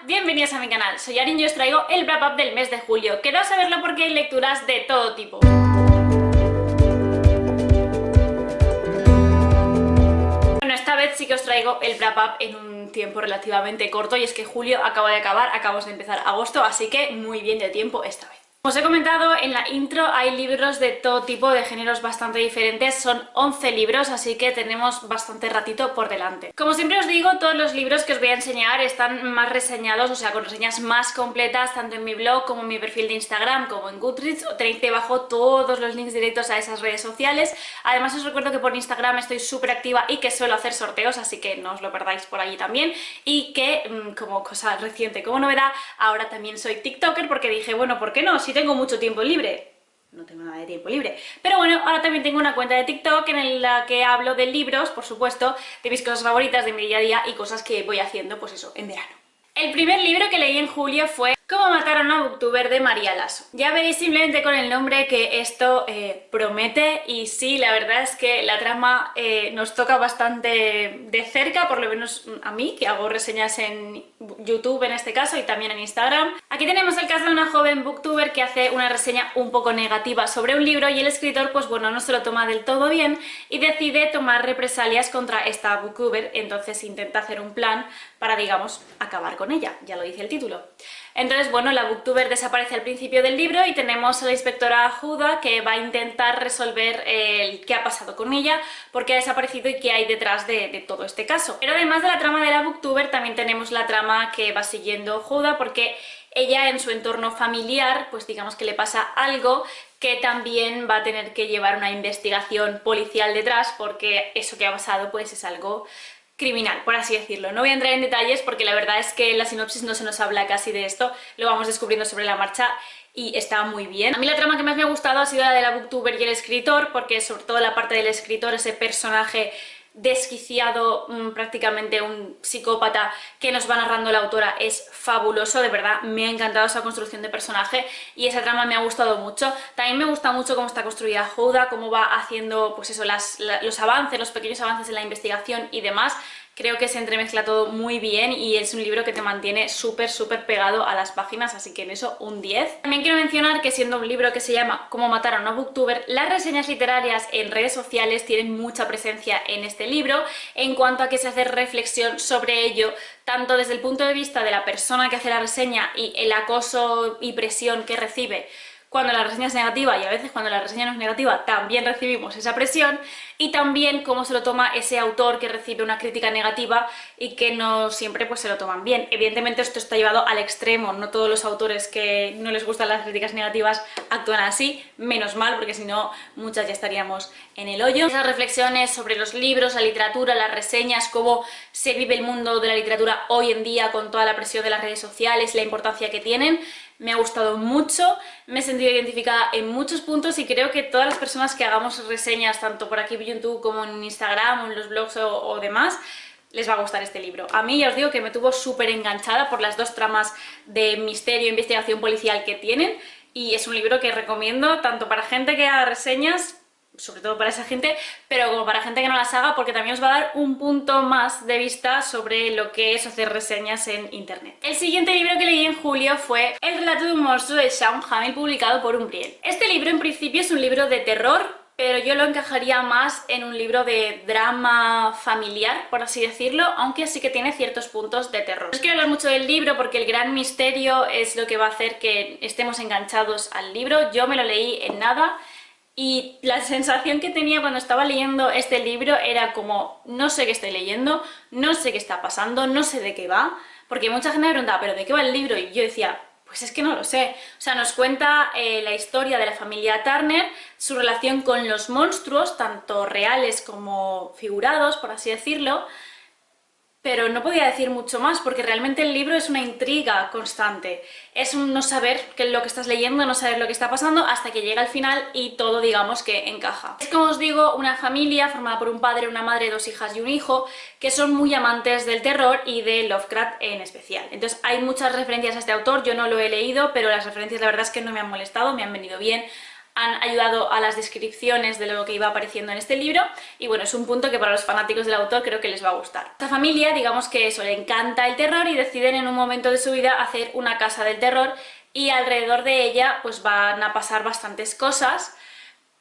bienvenidos a mi canal, soy Arin y os traigo el wrap up del mes de julio. Quedaos a verlo porque hay lecturas de todo tipo. Bueno, esta vez sí que os traigo el wrap up en un tiempo relativamente corto y es que julio acaba de acabar, acabamos de empezar agosto, así que muy bien de tiempo esta vez. Como os he comentado en la intro, hay libros de todo tipo, de géneros bastante diferentes, son 11 libros, así que tenemos bastante ratito por delante. Como siempre os digo, todos los libros que os voy a enseñar están más reseñados, o sea, con reseñas más completas, tanto en mi blog como en mi perfil de Instagram, como en Goodreads. Tenéis debajo todos los links directos a esas redes sociales. Además os recuerdo que por Instagram estoy súper activa y que suelo hacer sorteos, así que no os lo perdáis por allí también. Y que, como cosa reciente, como novedad, ahora también soy TikToker porque dije, bueno, ¿por qué no? Si tengo mucho tiempo libre. No tengo nada de tiempo libre. Pero bueno, ahora también tengo una cuenta de TikTok en la que hablo de libros, por supuesto, de mis cosas favoritas, de mi día a día y cosas que voy haciendo, pues eso, en verano. El primer libro que leí en julio fue Cómo matar a una booktuber de María Lasso. Ya veréis simplemente con el nombre que esto promete, y sí, la verdad es que la trama nos toca bastante de cerca, por lo menos a mí, que hago reseñas en YouTube en este caso y también en Instagram. Aquí tenemos el caso de una joven booktuber que hace una reseña un poco negativa sobre un libro y el escritor, pues bueno, no se lo toma del todo bien y decide tomar represalias contra esta booktuber, entonces intenta hacer un plan para, digamos, acabar con ella, ya lo dice el título. Entonces, bueno, la booktuber desaparece al principio del libro y tenemos a la inspectora Huda que va a intentar resolver qué ha pasado con ella, por qué ha desaparecido y qué hay detrás de todo este caso. Pero además de la trama de la booktuber, también tenemos la trama que va siguiendo Huda, porque ella en su entorno familiar, pues digamos que le pasa algo que también va a tener que llevar una investigación policial detrás, porque eso que ha pasado pues es algo criminal, por así decirlo. No voy a entrar en detalles porque la verdad es que en la sinopsis no se nos habla casi de esto, lo vamos descubriendo sobre la marcha y está muy bien. A mí la trama que más me ha gustado ha sido la de la booktuber y el escritor, porque sobre todo la parte del escritor, ese personaje desquiciado, prácticamente un psicópata que nos va narrando la autora, es fabuloso, de verdad, me ha encantado esa construcción de personaje y esa trama me ha gustado mucho. También me gusta mucho cómo está construida Huda, cómo va haciendo, pues eso, los avances, los pequeños avances en la investigación y demás. Creo que se entremezcla todo muy bien y es un libro que te mantiene súper pegado a las páginas, así que en eso un 10. También quiero mencionar que, siendo un libro que se llama Cómo matar a una booktuber, las reseñas literarias en redes sociales tienen mucha presencia en este libro en cuanto a que se hace reflexión sobre ello, tanto desde el punto de vista de la persona que hace la reseña y el acoso y presión que recibe cuando la reseña es negativa, y a veces cuando la reseña no es negativa también recibimos esa presión, y también cómo se lo toma ese autor que recibe una crítica negativa y que no siempre pues se lo toman bien. Evidentemente esto está llevado al extremo, no todos los autores que no les gustan las críticas negativas actúan así, menos mal, porque si no muchas ya estaríamos en el hoyo. Esas reflexiones sobre los libros, la literatura, las reseñas, cómo se vive el mundo de la literatura hoy en día con toda la presión de las redes sociales y la importancia que tienen, me ha gustado mucho, me he sentido identificada en muchos puntos y creo que todas las personas que hagamos reseñas, tanto por aquí en YouTube como en Instagram o en los blogs o demás, les va a gustar este libro. A mí ya os digo que me tuvo súper enganchada por las dos tramas de misterio e investigación policial que tienen, y es un libro que recomiendo tanto para gente que haga reseñas, sobre todo para esa gente, pero como para gente que no las haga, porque también os va a dar un punto más de vista sobre lo que es hacer reseñas en internet. El siguiente libro que leí en julio fue El relato de un monstruo de Sean Hamill, publicado por Umbriel. Este libro en principio es un libro de terror, pero yo lo encajaría más en un libro de drama familiar, por así decirlo, aunque sí que tiene ciertos puntos de terror. No os quiero hablar mucho del libro porque el gran misterio es lo que va a hacer que estemos enganchados al libro. Yo me lo leí en nada, y la sensación que tenía cuando estaba leyendo este libro era como, no sé qué estoy leyendo, no sé qué está pasando, no sé de qué va, porque mucha gente me preguntaba, ¿pero de qué va el libro? Y yo decía, pues es que no lo sé. O sea, nos cuenta la historia de la familia Turner, su relación con los monstruos, tanto reales como figurados, por así decirlo, pero no podía decir mucho más porque realmente el libro es una intriga constante. Es un no saber qué es lo que estás leyendo, no saber lo que está pasando hasta que llega al final y todo, digamos, que encaja. Es, como os digo, una familia formada por un padre, una madre, dos hijas y un hijo que son muy amantes del terror y de Lovecraft en especial. Entonces hay muchas referencias a este autor, yo no lo he leído, pero las referencias la verdad es que no me han molestado, me han venido bien. han ayudado a las descripciones de lo que iba apareciendo en este libro, y bueno, es un punto que para los fanáticos del autor creo que les va a gustar. Esta familia, digamos que eso, le encanta el terror y deciden en un momento de su vida hacer una casa del terror, y alrededor de ella pues van a pasar bastantes cosas.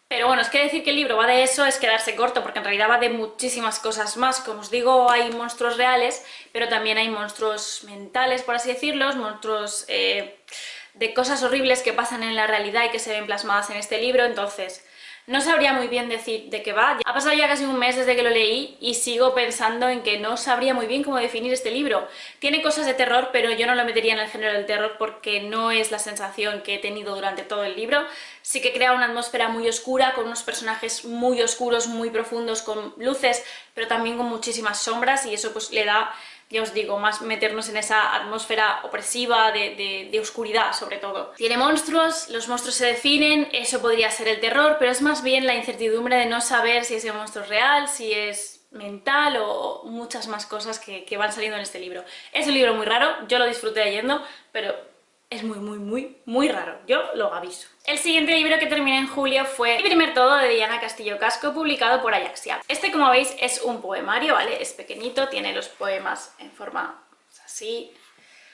Pero bueno, es que decir que el libro va de eso es quedarse corto, porque en realidad va de muchísimas cosas más. Como os digo, hay monstruos reales, pero también hay monstruos mentales, por así decirlo, monstruos de cosas horribles que pasan en la realidad y que se ven plasmadas en este libro. Entonces no sabría muy bien decir de qué va. Ha pasado ya casi un mes desde que lo leí y sigo pensando en que no sabría muy bien cómo definir este libro. Tiene cosas de terror, pero yo no lo metería en el género del terror porque no es la sensación que he tenido durante todo el libro. Sí que crea una atmósfera muy oscura, con unos personajes muy oscuros, muy profundos, con luces, pero también con muchísimas sombras, y eso pues le da, ya os digo, más meternos en esa atmósfera opresiva de oscuridad, sobre todo. Tiene monstruos, los monstruos se definen, eso podría ser el terror, pero es más bien la incertidumbre de no saber si ese monstruo es real, si es mental o muchas más cosas que van saliendo en este libro. Es un libro muy raro, yo lo disfruté leyendo, pero es muy raro, yo lo aviso. El siguiente libro que terminé en julio fue Mi primer todo, de Diana Castillo Casco, publicado por Ayaxia. Este, como veis, es un poemario, ¿vale? Es pequeñito, tiene los poemas en forma así.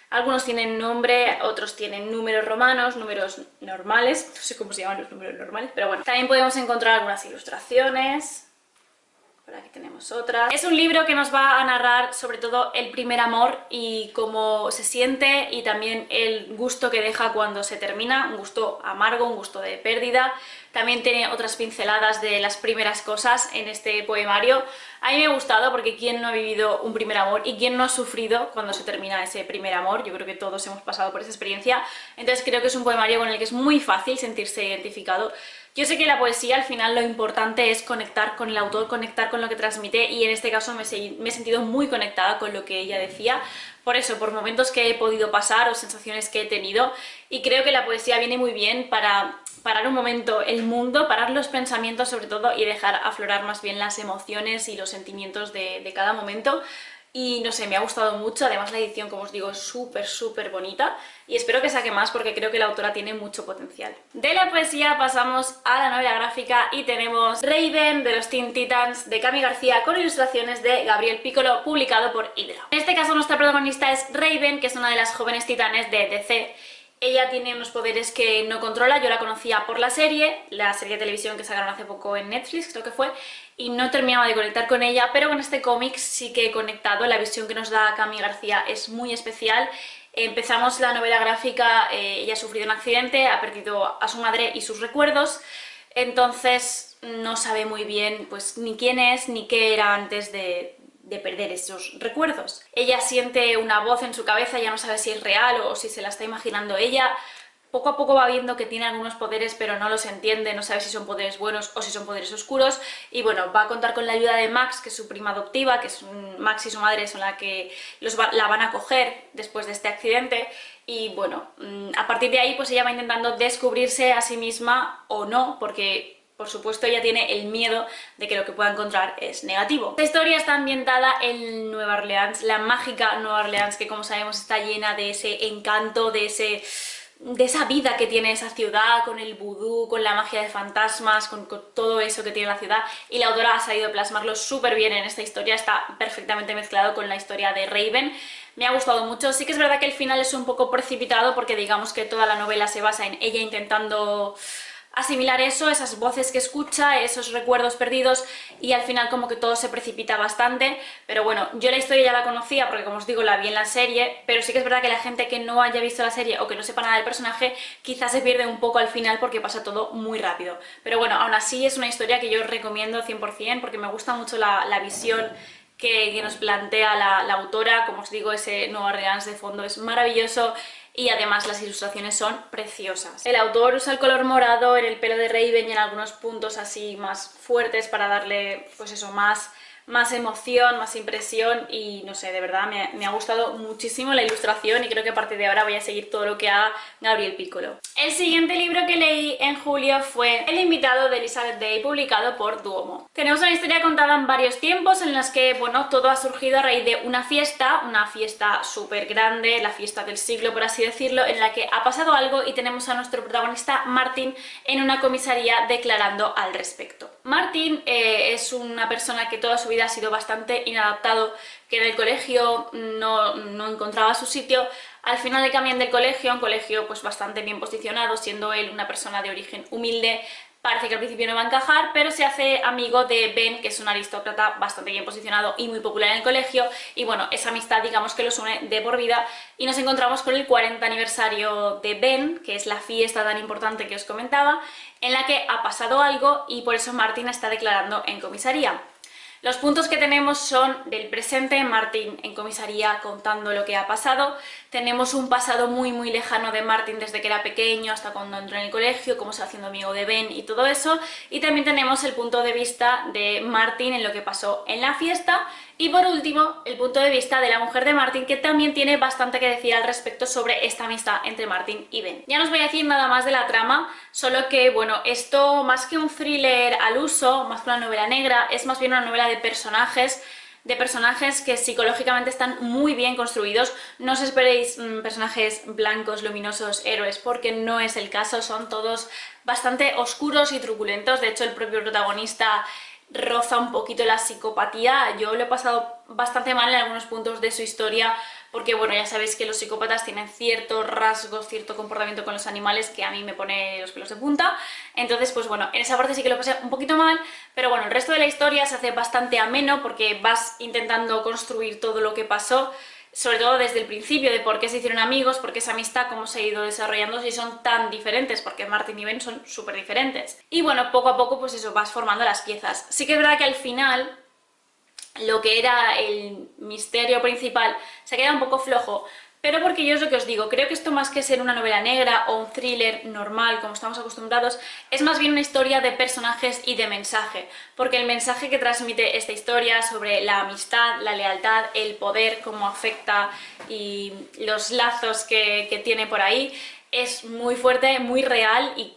Algunos tienen nombre, otros tienen números romanos, números normales, no sé cómo se llaman los números normales, pero bueno. También podemos encontrar algunas ilustraciones. Por aquí tenemos otra. Es un libro que nos va a narrar sobre todo el primer amor y cómo se siente, y también el gusto que deja cuando se termina, un gusto amargo, un gusto de pérdida. También tiene otras pinceladas de las primeras cosas en este poemario. A mí me ha gustado porque ¿quién no ha vivido un primer amor y quién no ha sufrido cuando se termina ese primer amor? Yo creo que todos hemos pasado por esa experiencia, entonces creo que es un poemario con el que es muy fácil sentirse identificado. Yo sé que la poesía al final lo importante es conectar con el autor, conectar con lo que transmite, y en este caso me he sentido muy conectada con lo que ella decía, por eso, por momentos que he podido pasar o sensaciones que he tenido, y creo que la poesía viene muy bien para parar un momento el mundo, parar los pensamientos sobre todo, y dejar aflorar más bien las emociones y los sentimientos de cada momento. Y no sé, me ha gustado mucho, además la edición, como os digo, es súper bonita, y espero que saque más porque creo que la autora tiene mucho potencial. De la poesía pasamos a la novela gráfica y tenemos Raven de los Teen Titans de Cami García con ilustraciones de Gabriel Piccolo, publicado por Hydra. En este caso nuestra protagonista es Raven, que es una de las jóvenes titanes de DC. Ella tiene unos poderes que no controla, yo la conocía por la serie de televisión que sacaron hace poco en Netflix, creo que fue, y no terminaba de conectar con ella, pero con este cómic sí que he conectado. La visión que nos da Cami García es muy especial. Empezamos la novela gráfica, ella ha sufrido un accidente, ha perdido a su madre y sus recuerdos, entonces no sabe muy bien pues ni quién es ni qué era antes de perder esos recuerdos. Ella siente una voz en su cabeza, ya no sabe si es real o si se la está imaginando ella. Poco a poco va viendo que tiene algunos poderes, pero no los entiende, no sabe si son poderes buenos o si son poderes oscuros, y bueno, va a contar con la ayuda de Max, que es su prima adoptiva, que es Max y su madre son la que la van a acoger después de este accidente, y bueno, a partir de ahí pues ella va intentando descubrirse a sí misma o no, porque por supuesto ella tiene el miedo de que lo que pueda encontrar es negativo. Esta historia está ambientada en Nueva Orleans, la mágica Nueva Orleans, que como sabemos está llena de ese encanto, de esa vida que tiene esa ciudad, con el vudú, con la magia de fantasmas, con todo eso que tiene la ciudad, y la autora ha sabido plasmarlo súper bien en esta historia, está perfectamente mezclado con la historia de Raven. Me ha gustado mucho. Sí que es verdad que el final es un poco precipitado porque digamos que toda la novela se basa en ella intentando asimilar eso, esas voces que escucha, esos recuerdos perdidos, y al final como que todo se precipita bastante. Pero bueno, yo la historia ya la conocía porque, como os digo, la vi en la serie, pero sí que es verdad que la gente que no haya visto la serie o que no sepa nada del personaje quizás se pierde un poco al final porque pasa todo muy rápido. Pero bueno, aún así es una historia que yo os recomiendo 100% porque me gusta mucho la visión que nos plantea la autora. Como os digo, ese Nueva Orleans de fondo es maravilloso, y además las ilustraciones son preciosas. El autor usa el color morado en el pelo de Raven y en algunos puntos así más fuertes para darle, pues eso, más más emoción, más impresión y no sé, de verdad me ha gustado muchísimo la ilustración y creo que a partir de ahora voy a seguir todo lo que haga Gabriel Piccolo. El siguiente libro que leí en julio fue El invitado de Elizabeth Day, publicado por Duomo. Tenemos una historia contada en varios tiempos en las que, bueno, todo ha surgido a raíz de una fiesta súper grande, la fiesta del siglo por así decirlo, en la que ha pasado algo y tenemos a nuestro protagonista Martin en una comisaría declarando al respecto. Martin es una persona que toda su vida ha sido bastante inadaptado, que en el colegio no encontraba su sitio. Al final le cambian de colegio a un colegio pues bastante bien posicionado, siendo él una persona de origen humilde. Parece que al principio no va a encajar, pero se hace amigo de Ben, que es un aristócrata bastante bien posicionado y muy popular en el colegio, y bueno, esa amistad digamos que los une de por vida, y nos encontramos con el 40 aniversario de Ben, que es la fiesta tan importante que os comentaba, en la que ha pasado algo y por eso Martin está declarando en comisaría. Los puntos que tenemos son del presente, Martin en comisaría contando lo que ha pasado. Tenemos un pasado muy lejano de Martin desde que era pequeño hasta cuando entró en el colegio, cómo se va haciendo amigo de Ben y todo eso. Y también tenemos el punto de vista de Martin en lo que pasó en la fiesta. Y por último, el punto de vista de la mujer de Martin, que también tiene bastante que decir al respecto sobre esta amistad entre Martin y Ben. Ya no os voy a decir nada más de la trama, solo que, bueno, esto más que un thriller al uso, más que una novela negra, es más bien una novela de personajes que psicológicamente están muy bien construidos. No os esperéis personajes blancos, luminosos, héroes, porque no es el caso, son todos bastante oscuros y truculentos. De hecho, el propio protagonista roza un poquito la psicopatía. Yo lo he pasado bastante mal en algunos puntos de su historia porque, bueno, ya sabéis que los psicópatas tienen ciertos rasgos, cierto comportamiento con los animales que a mí me pone los pelos de punta. Entonces, pues bueno, en esa parte sí que lo pasé un poquito mal, pero bueno, el resto de la historia se hace bastante ameno porque vas intentando construir todo lo que pasó, sobre todo desde el principio, de por qué se hicieron amigos, por qué esa amistad, cómo se ha ido desarrollando, si son tan diferentes, porque Martin y Ben son súper diferentes. Y bueno, poco a poco, pues eso, vas formando las piezas. Sí que es verdad que al final lo que era el misterio principal se queda un poco flojo, pero porque yo es lo que os digo, creo que esto más que ser una novela negra o un thriller normal como estamos acostumbrados, es más bien una historia de personajes y de mensaje, porque el mensaje que transmite esta historia sobre la amistad, la lealtad, el poder, cómo afecta y los lazos que tiene por ahí, es muy fuerte, muy real y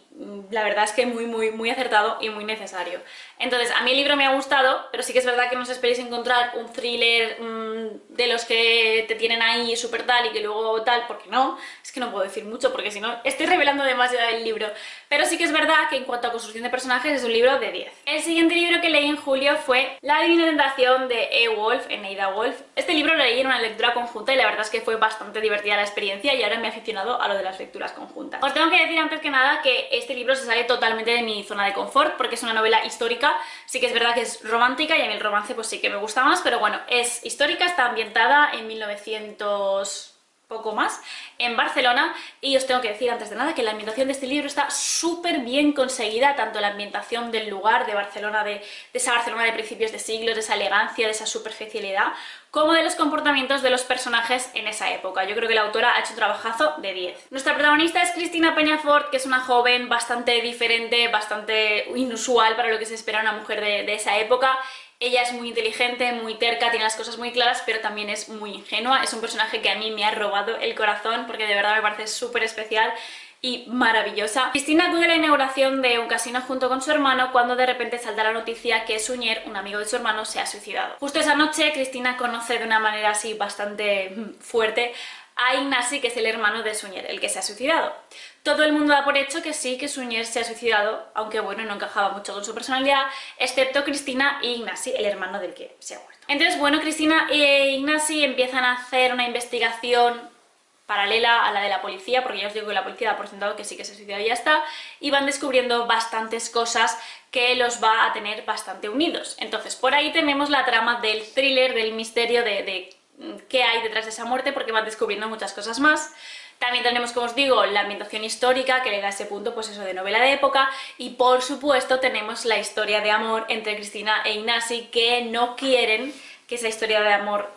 la verdad es que muy acertado y muy necesario. Entonces, a mí el libro me ha gustado, pero sí que es verdad que no os esperéis encontrar un thriller de los que te tienen ahí súper tal y que luego tal, porque no, es que no puedo decir mucho porque si no estoy revelando demasiado el libro. Pero sí que es verdad que en cuanto a construcción de personajes es un libro de 10. El siguiente libro que leí en julio fue La Divina Tentación de Eowulf, Eneida Wolf. Este libro lo leí en una lectura conjunta y la verdad es que fue bastante divertida la experiencia y ahora me he aficionado a lo de las lecturas conjuntas. Os tengo que decir antes que nada que este libro se sale totalmente de mi zona de confort porque es una novela histórica. Sí que es verdad que es romántica y a mí el romance pues sí que me gusta más, pero bueno, es histórica, está ambientada en 1900... poco más, en Barcelona, y os tengo que decir antes de nada que la ambientación de este libro está súper bien conseguida, tanto la ambientación del lugar de Barcelona, de esa Barcelona de principios de siglos, de esa elegancia, de esa superficialidad, como de los comportamientos de los personajes en esa época. Yo creo que la autora ha hecho un trabajazo de 10. Nuestra protagonista es Cristina Peñafort, que es una joven bastante diferente, bastante inusual para lo que se espera una mujer de esa época. Ella es muy inteligente, muy terca, tiene las cosas muy claras, pero también es muy ingenua. Es un personaje que a mí me ha robado el corazón porque de verdad me parece súper especial y maravillosa. Cristina acude a la inauguración de un casino junto con su hermano cuando de repente salta la noticia que Suñer, un amigo de su hermano, se ha suicidado. Justo esa noche Cristina conoce de una manera así bastante fuerte a Ignasi, que es el hermano de Suñer, el que se ha suicidado. Todo el mundo da por hecho que sí, que Suñer se ha suicidado, aunque bueno, no encajaba mucho con su personalidad, excepto Cristina e Ignasi, el hermano del que se ha muerto. Entonces, bueno, Cristina e Ignasi empiezan a hacer una investigación paralela a la de la policía, porque ya os digo que la policía da por sentado que sí que se ha suicidado y ya está, y van descubriendo bastantes cosas que los va a tener bastante unidos. Entonces, por ahí tenemos la trama del thriller, del misterio de qué hay detrás de esa muerte, porque van descubriendo muchas cosas más. También tenemos, como os digo, la ambientación histórica, que le da ese punto, pues eso, de novela de época, y por supuesto tenemos la historia de amor entre Cristina e Ignasi, que no quieren que esa historia de amor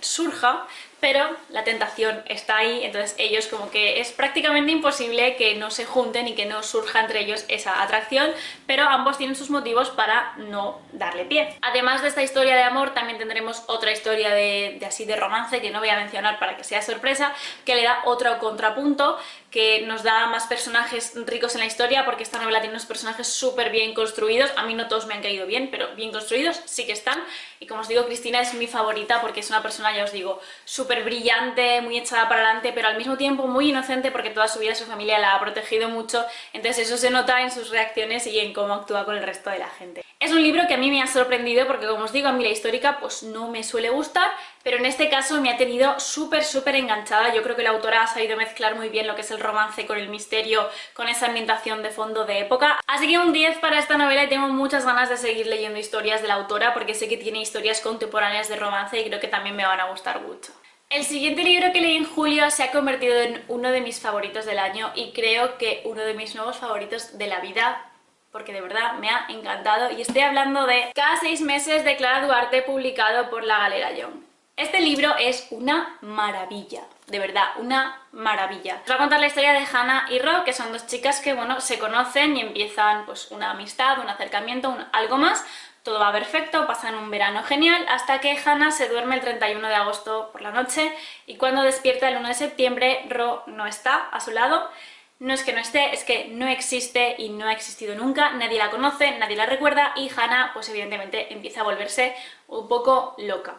surja, pero la tentación está ahí, entonces ellos como que es prácticamente imposible que no se junten y que no surja entre ellos esa atracción, pero ambos tienen sus motivos para no darle pie. Además de esta historia de amor, también tendremos otra historia de romance, que no voy a mencionar para que sea sorpresa, que le da otro contrapunto, que nos da más personajes ricos en la historia, porque esta novela tiene unos personajes súper bien construidos. A mí no todos me han caído bien, pero bien construidos sí que están. Y como os digo, Cristina es mi favorita porque es una persona, ya os digo, súper brillante, muy echada para adelante, pero al mismo tiempo muy inocente, porque toda su vida su familia la ha protegido mucho, entonces eso se nota en sus reacciones y en cómo actúa con el resto de la gente. Es un libro que a mí me ha sorprendido porque, como os digo, a mí la histórica pues no me suele gustar, pero en este caso me ha tenido súper enganchada. Yo creo que la autora ha sabido mezclar muy bien lo que es el romance con el misterio, con esa ambientación de fondo de época. Así que un 10 para esta novela, y tengo muchas ganas de seguir leyendo historias de la autora porque sé que tiene historias contemporáneas de romance y creo que también me van a gustar mucho. El siguiente libro que leí en julio se ha convertido en uno de mis favoritos del año y creo que uno de mis nuevos favoritos de la vida, porque de verdad me ha encantado, y estoy hablando de Cada 6 meses de Clara Duarte, publicado por La Galera Young. Este libro es una maravilla, de verdad, una maravilla. Os voy a contar la historia de Hannah y Ro, que son dos chicas que, bueno, se conocen y empiezan pues una amistad, un acercamiento, algo más. Todo va perfecto, pasan un verano genial, hasta que Hannah se duerme el 31 de agosto por la noche y cuando despierta el 1 de septiembre, Ro no está a su lado. No es que no esté, es que no existe y no ha existido nunca, nadie la conoce, nadie la recuerda y Hannah pues evidentemente empieza a volverse un poco loca.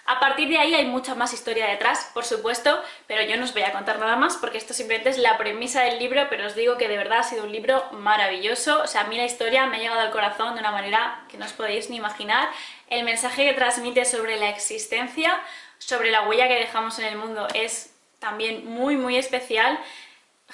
A partir de ahí hay mucha más historia detrás, por supuesto, pero yo no os voy a contar nada más porque esto simplemente es la premisa del libro, pero os digo que de verdad ha sido un libro maravilloso. O sea, a mí la historia me ha llegado al corazón de una manera que no os podéis ni imaginar. El mensaje que transmite sobre la existencia, sobre la huella que dejamos en el mundo es también muy especial.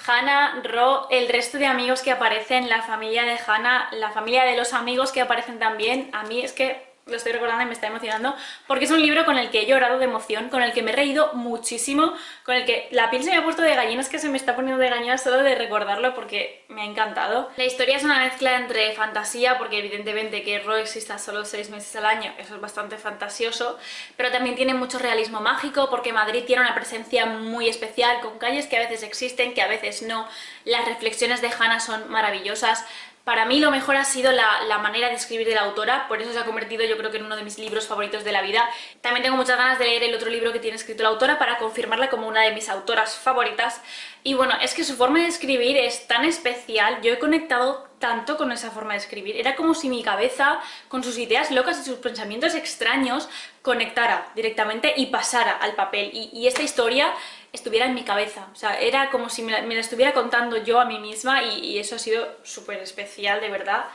Hannah, Ro, el resto de amigos que aparecen, la familia de Hannah, la familia de los amigos que aparecen también, a mí es que lo estoy recordando y me está emocionando, porque es un libro con el que he llorado de emoción, con el que me he reído muchísimo, con el que la piel se me ha puesto de gallinas, que se me está poniendo de gallinas solo de recordarlo porque me ha encantado. La historia es una mezcla entre fantasía, porque evidentemente que Ro exista solo 6 meses al año, eso es bastante fantasioso, pero también tiene mucho realismo mágico, porque Madrid tiene una presencia muy especial, con calles que a veces existen, que a veces no. Las reflexiones de Hannah son maravillosas. Para mí lo mejor ha sido la manera de escribir de la autora, por eso se ha convertido yo creo que en uno de mis libros favoritos de la vida. También tengo muchas ganas de leer el otro libro que tiene escrito la autora para confirmarla como una de mis autoras favoritas. Y bueno, es que su forma de escribir es tan especial, yo he conectado tanto con esa forma de escribir. Era como si mi cabeza, con sus ideas locas y sus pensamientos extraños, conectara directamente y pasara al papel. Y esta historia estuviera en mi cabeza, o sea, era como si me la estuviera contando yo a mí misma y eso ha sido súper especial, de verdad.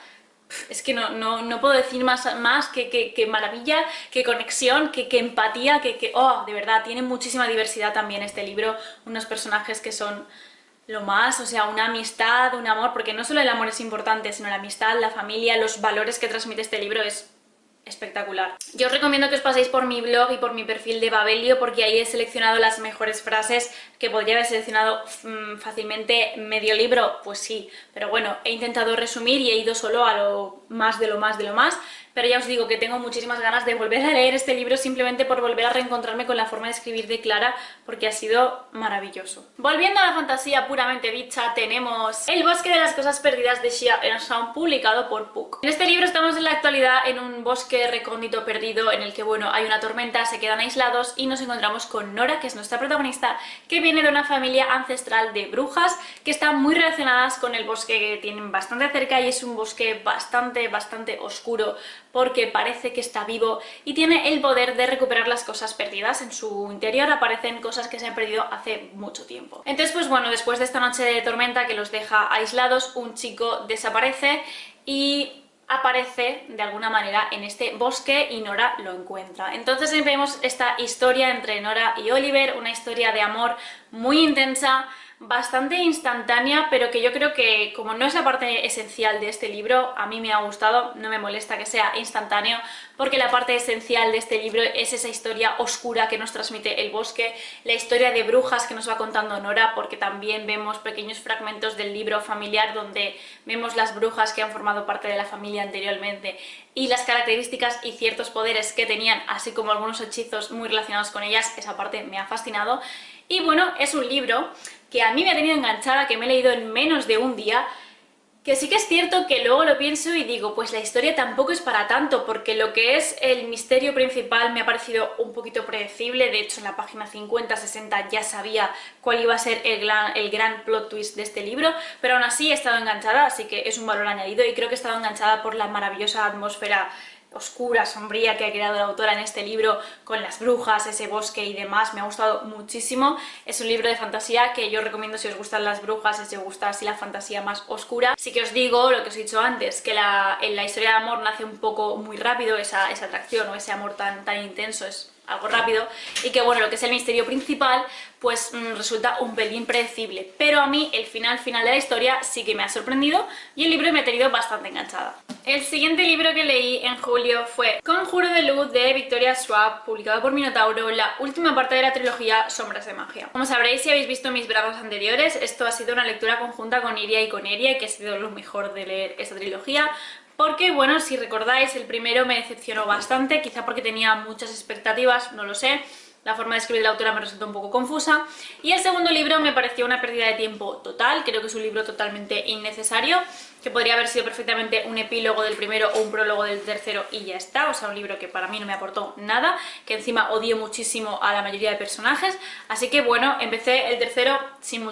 Es que no puedo decir más que maravilla, que conexión, que empatía, oh, de verdad, tiene muchísima diversidad también este libro, unos personajes que son lo más, o sea, una amistad, un amor, porque no solo el amor es importante, sino la amistad, la familia, los valores que transmite este libro es espectacular. Yo os recomiendo que os paséis por mi blog y por mi perfil de Babelio porque ahí he seleccionado las mejores frases, que podría haber seleccionado fácilmente medio libro, pues sí, pero bueno, he intentado resumir y he ido solo a lo más de lo más de lo más, pero ya os digo que tengo muchísimas ganas de volver a leer este libro simplemente por volver a reencontrarme con la forma de escribir de Clara porque ha sido maravilloso. Volviendo a la fantasía puramente dicha, tenemos El bosque de las cosas perdidas de Xia Eunseong, publicado por Puck. En este libro estamos en la actualidad en un bosque recóndito perdido en el que, bueno, hay una tormenta, se quedan aislados y nos encontramos con Nora, que es nuestra protagonista, que viene de una familia ancestral de brujas que están muy relacionadas con el bosque que tienen bastante cerca y es un bosque bastante oscuro porque parece que está vivo y tiene el poder de recuperar las cosas perdidas. En su interior aparecen cosas que se han perdido hace mucho tiempo. Entonces, pues bueno, después de esta noche de tormenta que los deja aislados, un chico desaparece y aparece de alguna manera en este bosque y Nora lo encuentra. Entonces vemos esta historia entre Nora y Oliver, una historia de amor muy intensa, bastante instantánea, pero que yo creo que como no es la parte esencial de este libro, a mí me ha gustado, no me molesta que sea instantáneo, porque la parte esencial de este libro es esa historia oscura que nos transmite el bosque, la historia de brujas que nos va contando Nora, porque también vemos pequeños fragmentos del libro familiar donde vemos las brujas que han formado parte de la familia anteriormente y las características y ciertos poderes que tenían, así como algunos hechizos muy relacionados con ellas. Esa parte me ha fascinado. Y bueno, es un libro que a mí me ha tenido enganchada, que me he leído en menos de un día, que sí que es cierto que luego lo pienso y digo, pues la historia tampoco es para tanto, porque lo que es el misterio principal me ha parecido un poquito predecible. De hecho, en la página 50-60 ya sabía cuál iba a ser el gran plot twist de este libro, pero aún así he estado enganchada, así que es un valor añadido, y creo que he estado enganchada por la maravillosa atmósfera oscura, sombría que ha creado la autora en este libro, con las brujas, ese bosque y demás. Me ha gustado muchísimo. Es un libro de fantasía que yo recomiendo si os gustan las brujas, si os gusta así la fantasía más oscura. Sí que os digo lo que os he dicho antes, que en la historia de amor nace un poco muy rápido esa atracción o ese amor tan intenso, es algo rápido, y que bueno, lo que es el misterio principal pues resulta un pelín predecible, pero a mí el final de la historia sí que me ha sorprendido y el libro me ha tenido bastante enganchada. El siguiente libro que leí en julio fue Conjuro de Luz, de Victoria Schwab, publicado por Minotauro, la última parte de la trilogía Sombras de Magia. Como sabréis si habéis visto mis bravos anteriores, esto ha sido una lectura conjunta con Iria y con Eria, que ha sido lo mejor de leer esta trilogía. Porque, bueno, si recordáis, el primero me decepcionó bastante, quizá porque tenía muchas expectativas, no lo sé. La forma de escribir de la autora me resultó un poco confusa. Y el segundo libro me pareció una pérdida de tiempo total. Creo que es un libro totalmente innecesario, que podría haber sido perfectamente un epílogo del primero o un prólogo del tercero y ya está. O sea, un libro que para mí no me aportó nada, que encima odié muchísimo a la mayoría de personajes. Así que, bueno, empecé el tercero sin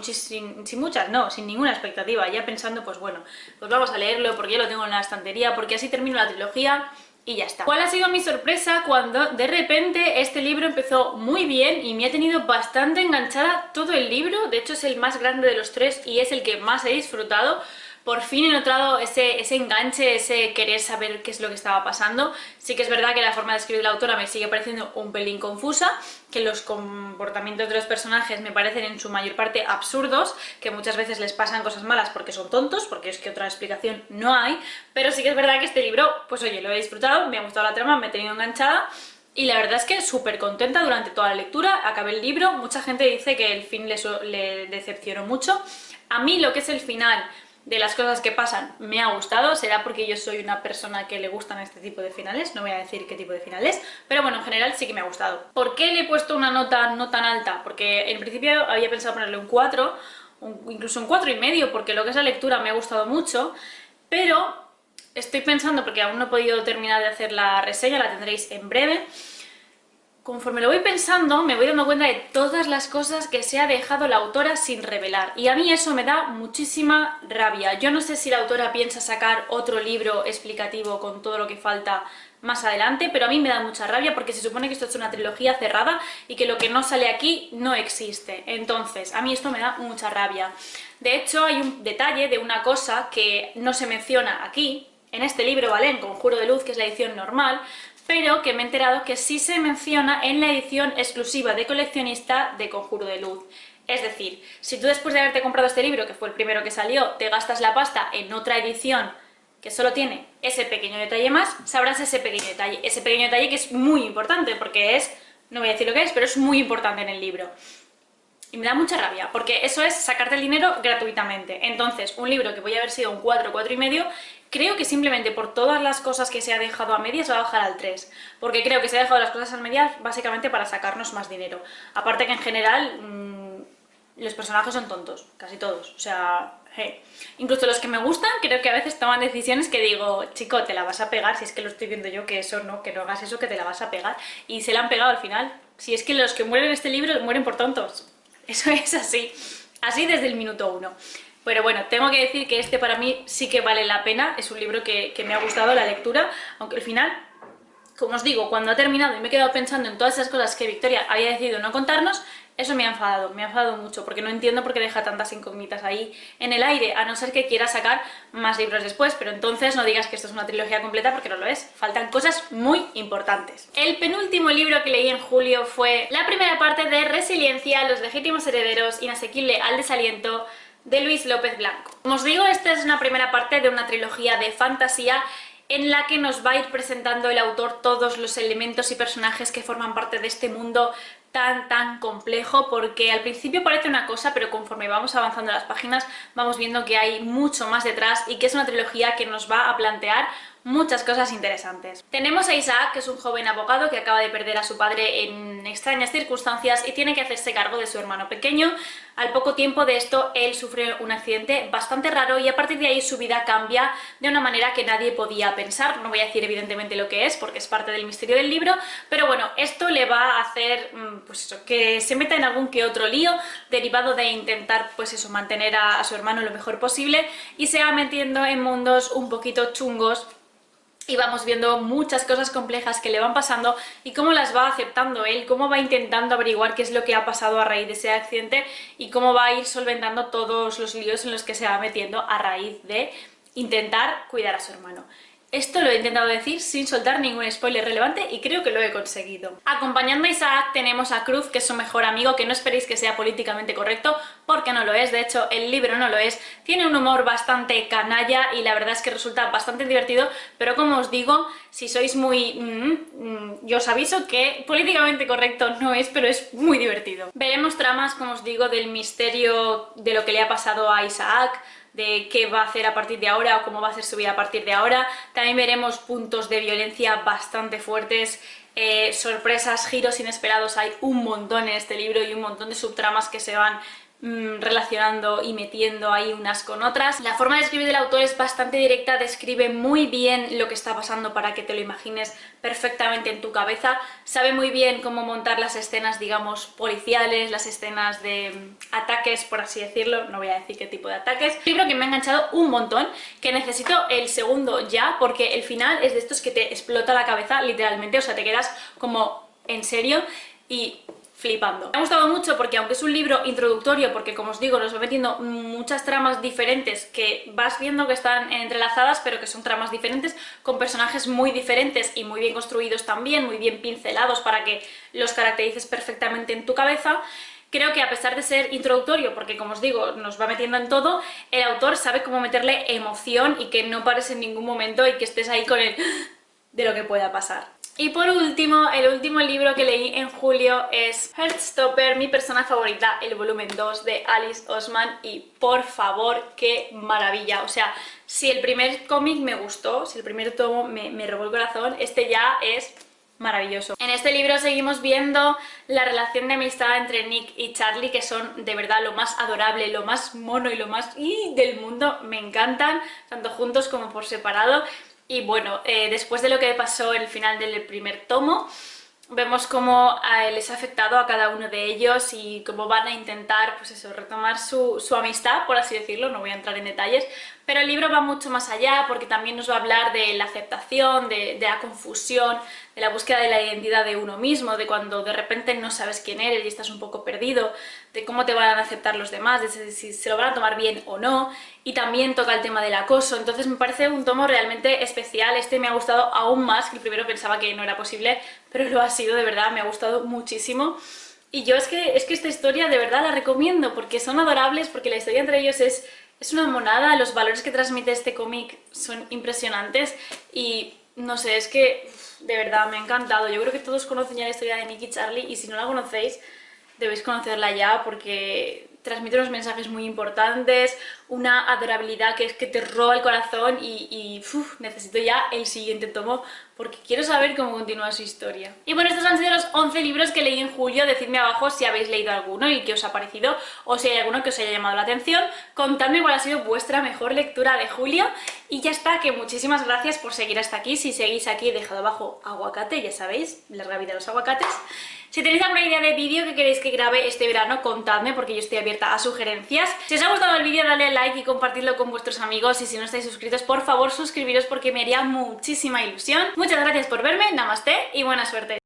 ninguna expectativa, ya pensando, pues bueno, pues vamos a leerlo porque ya lo tengo en la estantería, porque así termino la trilogía y ya está. ¿Cuál ha sido mi sorpresa cuando de repente este libro empezó muy bien y me ha tenido bastante enganchada todo el libro? De hecho es el más grande de los tres y es el que más he disfrutado. Por fin he notado ese enganche, ese querer saber qué es lo que estaba pasando. Sí que es verdad que la forma de escribir la autora me sigue pareciendo un pelín confusa, que los comportamientos de los personajes me parecen en su mayor parte absurdos, que muchas veces les pasan cosas malas porque son tontos, porque es que otra explicación no hay, pero sí que es verdad que este libro, pues oye, lo he disfrutado, me ha gustado la trama, me he tenido enganchada. Y la verdad es que súper contenta durante toda la lectura. Acabé el libro, mucha gente dice que el fin le decepcionó mucho. A mí lo que es el final de las cosas que pasan me ha gustado, será porque yo soy una persona que le gustan este tipo de finales, no voy a decir qué tipo de finales, pero bueno, en general sí que me ha gustado. ¿Por qué le he puesto una nota no tan alta? Porque en principio había pensado ponerle un 4, incluso un 4,5, porque lo que es la lectura me ha gustado mucho, pero estoy pensando, porque aún no he podido terminar de hacer la reseña, la tendréis en breve. Conforme lo voy pensando, me voy dando cuenta de todas las cosas que se ha dejado la autora sin revelar, y a mí eso me da muchísima rabia. Yo no sé si la autora piensa sacar otro libro explicativo con todo lo que falta más adelante, pero a mí me da mucha rabia porque se supone que esto es una trilogía cerrada y que lo que no sale aquí no existe. Entonces, a mí esto me da mucha rabia. De hecho, hay un detalle de una cosa que no se menciona aquí, en este libro, ¿vale? En Conjuro de Luz, que es la edición normal, pero que me he enterado que sí se menciona en la edición exclusiva de coleccionista de Conjuro de Luz. Es decir, si tú después de haberte comprado este libro, que fue el primero que salió, te gastas la pasta en otra edición que solo tiene ese pequeño detalle más, sabrás ese pequeño detalle que es muy importante, porque es, no voy a decir lo que es, pero es muy importante en el libro. Y me da mucha rabia, porque eso es sacarte el dinero gratuitamente. Entonces, un libro que podía haber sido un 4, 4,5, creo que simplemente por todas las cosas que se ha dejado a medias va a bajar al 3. Porque creo que se ha dejado las cosas a medias básicamente para sacarnos más dinero. Aparte que en general los personajes son tontos, casi todos. O sea, incluso los que me gustan, creo que a veces toman decisiones que digo, chico, te la vas a pegar, si es que lo estoy viendo yo, que eso no, que no hagas eso, que te la vas a pegar. Y se la han pegado al final. Si es que los que mueren en este libro mueren por tontos. Eso es así desde el minuto 1. Pero bueno, tengo que decir que este para mí sí que vale la pena, es un libro que me ha gustado la lectura, aunque el final, Como os digo, cuando ha terminado y me he quedado pensando en todas esas cosas que Victoria había decidido no contarnos, eso me ha enfadado mucho, porque no entiendo por qué deja tantas incógnitas ahí en el aire, a no ser que quiera sacar más libros después, pero entonces no digas que esto es una trilogía completa porque no lo es, faltan cosas muy importantes. El penúltimo libro que leí en julio fue la primera parte de Resiliencia, los legítimos herederos, inasequible al desaliento, de Luis López Blanco. Como os digo, esta es una primera parte de una trilogía de fantasía en la que nos va a ir presentando el autor todos los elementos y personajes que forman parte de este mundo tan complejo, porque al principio parece una cosa, pero conforme vamos avanzando las páginas vamos viendo que hay mucho más detrás y que es una trilogía que nos va a plantear muchas cosas interesantes. Tenemos a Isaac, que es un joven abogado que acaba de perder a su padre en extrañas circunstancias y tiene que hacerse cargo de su hermano pequeño. Al poco tiempo de esto, él sufre un accidente bastante raro y a partir de ahí su vida cambia de una manera que nadie podía pensar. No voy a decir evidentemente lo que es, porque es parte del misterio del libro, pero bueno, esto le va a hacer pues eso, que se meta en algún que otro lío derivado de intentar pues eso, mantener a su hermano lo mejor posible y se va metiendo en mundos un poquito chungos. Y vamos viendo muchas cosas complejas que le van pasando y cómo las va aceptando él, cómo va intentando averiguar qué es lo que ha pasado a raíz de ese accidente y cómo va a ir solventando todos los líos en los que se va metiendo a raíz de intentar cuidar a su hermano. Esto lo he intentado decir sin soltar ningún spoiler relevante y creo que lo he conseguido. Acompañando a Isaac tenemos a Cruz, que es su mejor amigo, que no esperéis que sea políticamente correcto, porque no lo es, de hecho el libro no lo es. Tiene un humor bastante canalla y la verdad es que resulta bastante divertido, pero como os digo, si sois muy... yo os aviso que políticamente correcto no es, pero es muy divertido. Veremos tramas, como os digo, del misterio de lo que le ha pasado a Isaac, de qué va a hacer a partir de ahora o cómo va a ser su vida a partir de ahora. También veremos puntos de violencia bastante fuertes, sorpresas, giros inesperados, hay un montón en este libro y un montón de subtramas que se van relacionando y metiendo ahí unas con otras. La forma de escribir del autor es bastante directa, describe muy bien lo que está pasando para que te lo imagines perfectamente en tu cabeza, sabe muy bien cómo montar las escenas, digamos, policiales, las escenas de ataques, por así decirlo, no voy a decir qué tipo de ataques. Un libro que me ha enganchado un montón, que necesito el segundo ya, porque el final es de estos que te explota la cabeza literalmente, o sea, te quedas como en serio y flipando. Me ha gustado mucho porque aunque es un libro introductorio, porque como os digo nos va metiendo muchas tramas diferentes que vas viendo que están entrelazadas, pero que son tramas diferentes, con personajes muy diferentes y muy bien construidos también, muy bien pincelados para que los caracterices perfectamente en tu cabeza. Creo que a pesar de ser introductorio, porque como os digo, nos va metiendo en todo, el autor sabe cómo meterle emoción y que no pares en ningún momento y que estés ahí con el de lo que pueda pasar. Y por último, el último libro que leí en julio es Heartstopper, mi persona favorita, el volumen 2 de Alice Oseman, y por favor, qué maravilla. O sea, si el primer cómic me gustó, si el primer tomo me robó el corazón, este ya es maravilloso. En este libro seguimos viendo la relación de amistad entre Nick y Charlie, que son de verdad lo más adorable, lo más mono y lo más del mundo. Me encantan, tanto juntos como por separado. Y bueno, después de lo que pasó en el final del primer tomo, vemos cómo les ha afectado a cada uno de ellos y cómo van a intentar, pues eso, retomar su amistad, por así decirlo, no voy a entrar en detalles, pero el libro va mucho más allá porque también nos va a hablar de la aceptación, de la confusión, de la búsqueda de la identidad de uno mismo, de cuando de repente no sabes quién eres y estás un poco perdido, de cómo te van a aceptar los demás, de si se lo van a tomar bien o no, y también toca el tema del acoso. Entonces me parece un tomo realmente especial. Este me ha gustado aún más, que el primero pensaba que no era posible, pero lo ha sido, de verdad, me ha gustado muchísimo. Y yo es que esta historia de verdad la recomiendo porque son adorables, porque la historia entre ellos es una monada, los valores que transmite este cómic son impresionantes y no sé, es que de verdad me ha encantado. Yo creo que todos conocen ya la historia de Nick y Charlie y si no la conocéis debéis conocerla ya porque transmite unos mensajes muy importantes, una adorabilidad que es que te roba el corazón y necesito ya el siguiente tomo porque quiero saber cómo continúa su historia. Y bueno, estos han sido los 11 libros que leí en julio. Decidme abajo si habéis leído alguno y qué os ha parecido, o si hay alguno que os haya llamado la atención. Contadme cuál ha sido vuestra mejor lectura de julio. Y ya está, que muchísimas gracias por seguir hasta aquí. Si seguís aquí he dejado abajo aguacate, ya sabéis, larga vida a los aguacates. Si tenéis alguna idea de vídeo que queréis que grabe este verano, contadme porque yo estoy abierta abierta a sugerencias. Si os ha gustado el vídeo, dale a like y compartidlo con vuestros amigos, y si no estáis suscritos, por favor suscribiros porque me haría muchísima ilusión. Muchas gracias por verme, namaste y buena suerte.